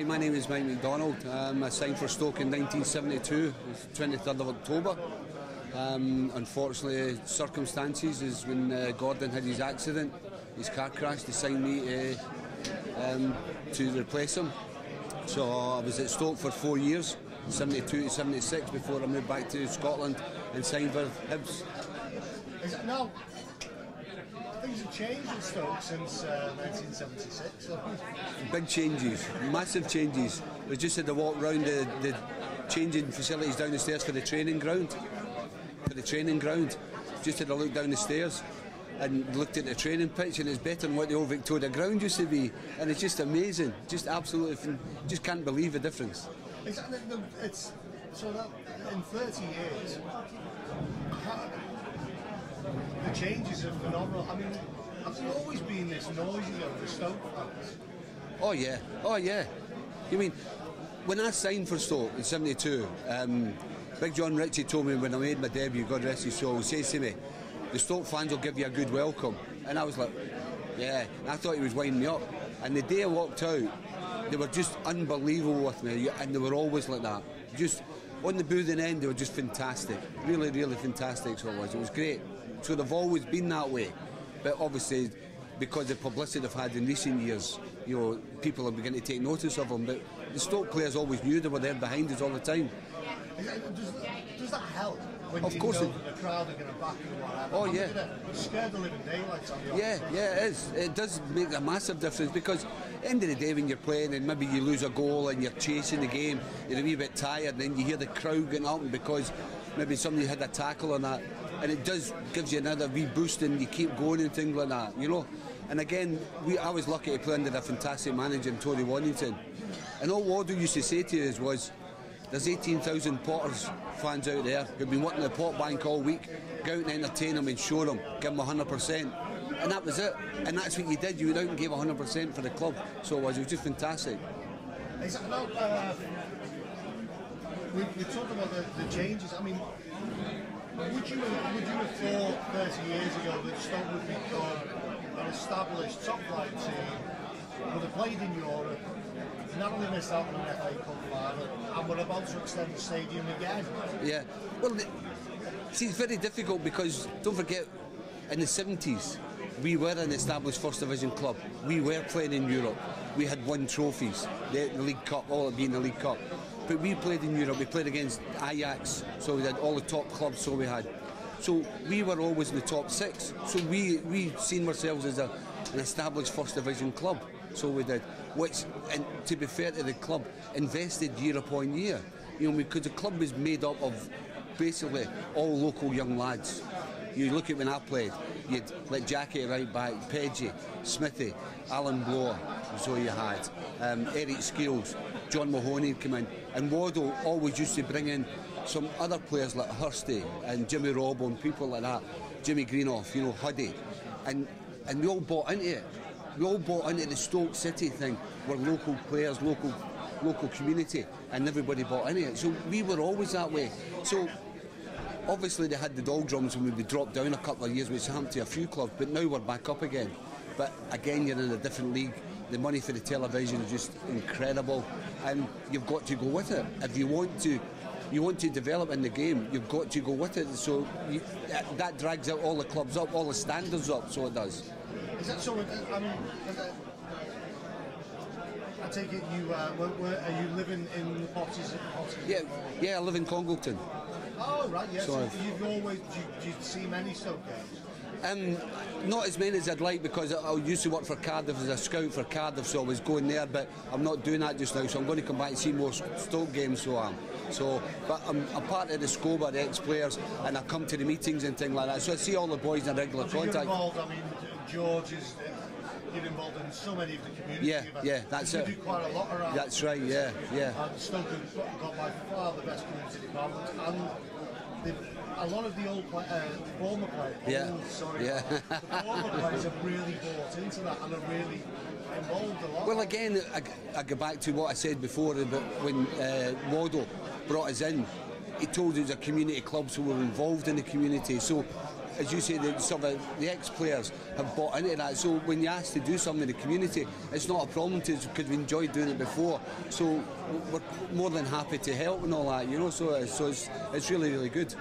My name is Mike McDonald. I signed for Stoke in 1972, it was 23rd of October. Unfortunately, circumstances is when Gordon had his accident, his car crash. They signed me to replace him. So I was at Stoke for 4 years, 72 to 76, before I moved back to Scotland and signed for Hibs. Is it now? Things have changed in Stoke since 1976. Big changes, massive changes. We just had to walk round the changing facilities down the stairs for the training ground. Just had to look down the stairs and looked at the training pitch, and it's better than what the old Victoria ground used to be. And it's just amazing, just absolutely, just can't believe the difference. It's so that in 30 years. The changes are phenomenal. I mean, has there always been this noisy over Stoke fans? Oh yeah. You mean, when I signed for Stoke in 72, Big John Ritchie told me when I made my debut, God rest his soul, he says to me, the Stoke fans will give you a good welcome. And I was like, yeah, and I thought he was winding me up. And the day I walked out, they were just unbelievable with me, and they were always like that. Just on the boothing end, they were just fantastic. Really, really fantastic, so it was. It was great. So they've always been that way, but obviously because of the publicity they've had in recent years, you know, people are beginning to take notice of them. But the Stoke players always knew they were there behind us all the time. Does that help when of you course know that the crowd are going to back you or whatever? Oh yeah. It scared the living daylights on you. Yeah, it is. It does make a massive difference, because at the end of the day, when you're playing and maybe you lose a goal and you're chasing the game, you're a wee bit tired, and then you hear the crowd getting up because maybe somebody had a tackle on that. And it gives you another wee boost, and you keep going and things like that, you know. And again, I was lucky to play under a fantastic manager in Tony Wannington. And all Wardle used to say to us was, there's 18,000 Potters fans out there who've been working the pot bank all week. Go out and entertain them and show them, give them 100%. And that was it. And that's what you did. You went out and gave 100% for the club. So it was just fantastic. We talked about the changes. I mean, would you have thought 30 years ago that Stoke would become an established top-flight team, would have played in Europe, not only missed out on an FA Cup final, and we're about to extend the stadium again? Yeah, well, see, it's very difficult because, don't forget, in the 70s, we were an established First Division club. We were playing in Europe. We had won trophies, the League Cup, all it being the League Cup. But we played in Europe, we played against Ajax, so we had all the top clubs, so we had. So we were always in the top six. So we seen ourselves as an established First Division club. So we did, which, and to be fair to the club, invested year upon year. You know, because the club was made up of basically all local young lads. You look at when I played, you'd like Jackie right back, Peggy, Smithy, Alan Blower, so you had, Eric Skeels, John Mahoney come in, and Waddle always used to bring in some other players like Hursty and Jimmy Robbo and people like that, Jimmy Greenoff, you know, Huddy, and we all bought into it. We all bought into the Stoke City thing. We're local players, local community, and everybody bought into it. So we were always that way. So obviously they had the doldrums when we dropped down a couple of years, which happened to a few clubs, but now we're back up again. But again, you're in a different league. The money for the television is just incredible, and you've got to go with it. If you want to develop in the game, you've got to go with it. So that drags out all the clubs up, all the standards up, so it does. Is that so? I mean, I take it you are you living in Potters? Yeah, I live in Congleton. Oh right, yes. So you've always do you see many Stoke games? Not as many as I'd like, because I used to work for Cardiff as a scout for Cardiff, so I was going there, but I'm not doing that just now, so I'm going to come back and see more Stoke games, but I'm a part of the SCOBA, the ex-players, and I come to the meetings and things like that, so I see all the boys in regular contact. You're involved, I mean, George is... You're involved in so many of the community events. Yeah, that's it. You do quite a lot around. That's right, yeah. And Stoke have got by far the best community department, and a lot of the former players. The former players have really bought into that and are really involved a lot. Well, again, I go back to what I said before about when Waddle brought us in. He told us a community club, so we're involved in the community. So as you say, the ex-players have bought into that. So when you ask to do something in the community, it's not a problem to us because we enjoyed doing it before. So we're more than happy to help and all that, you know. So it's really, really good.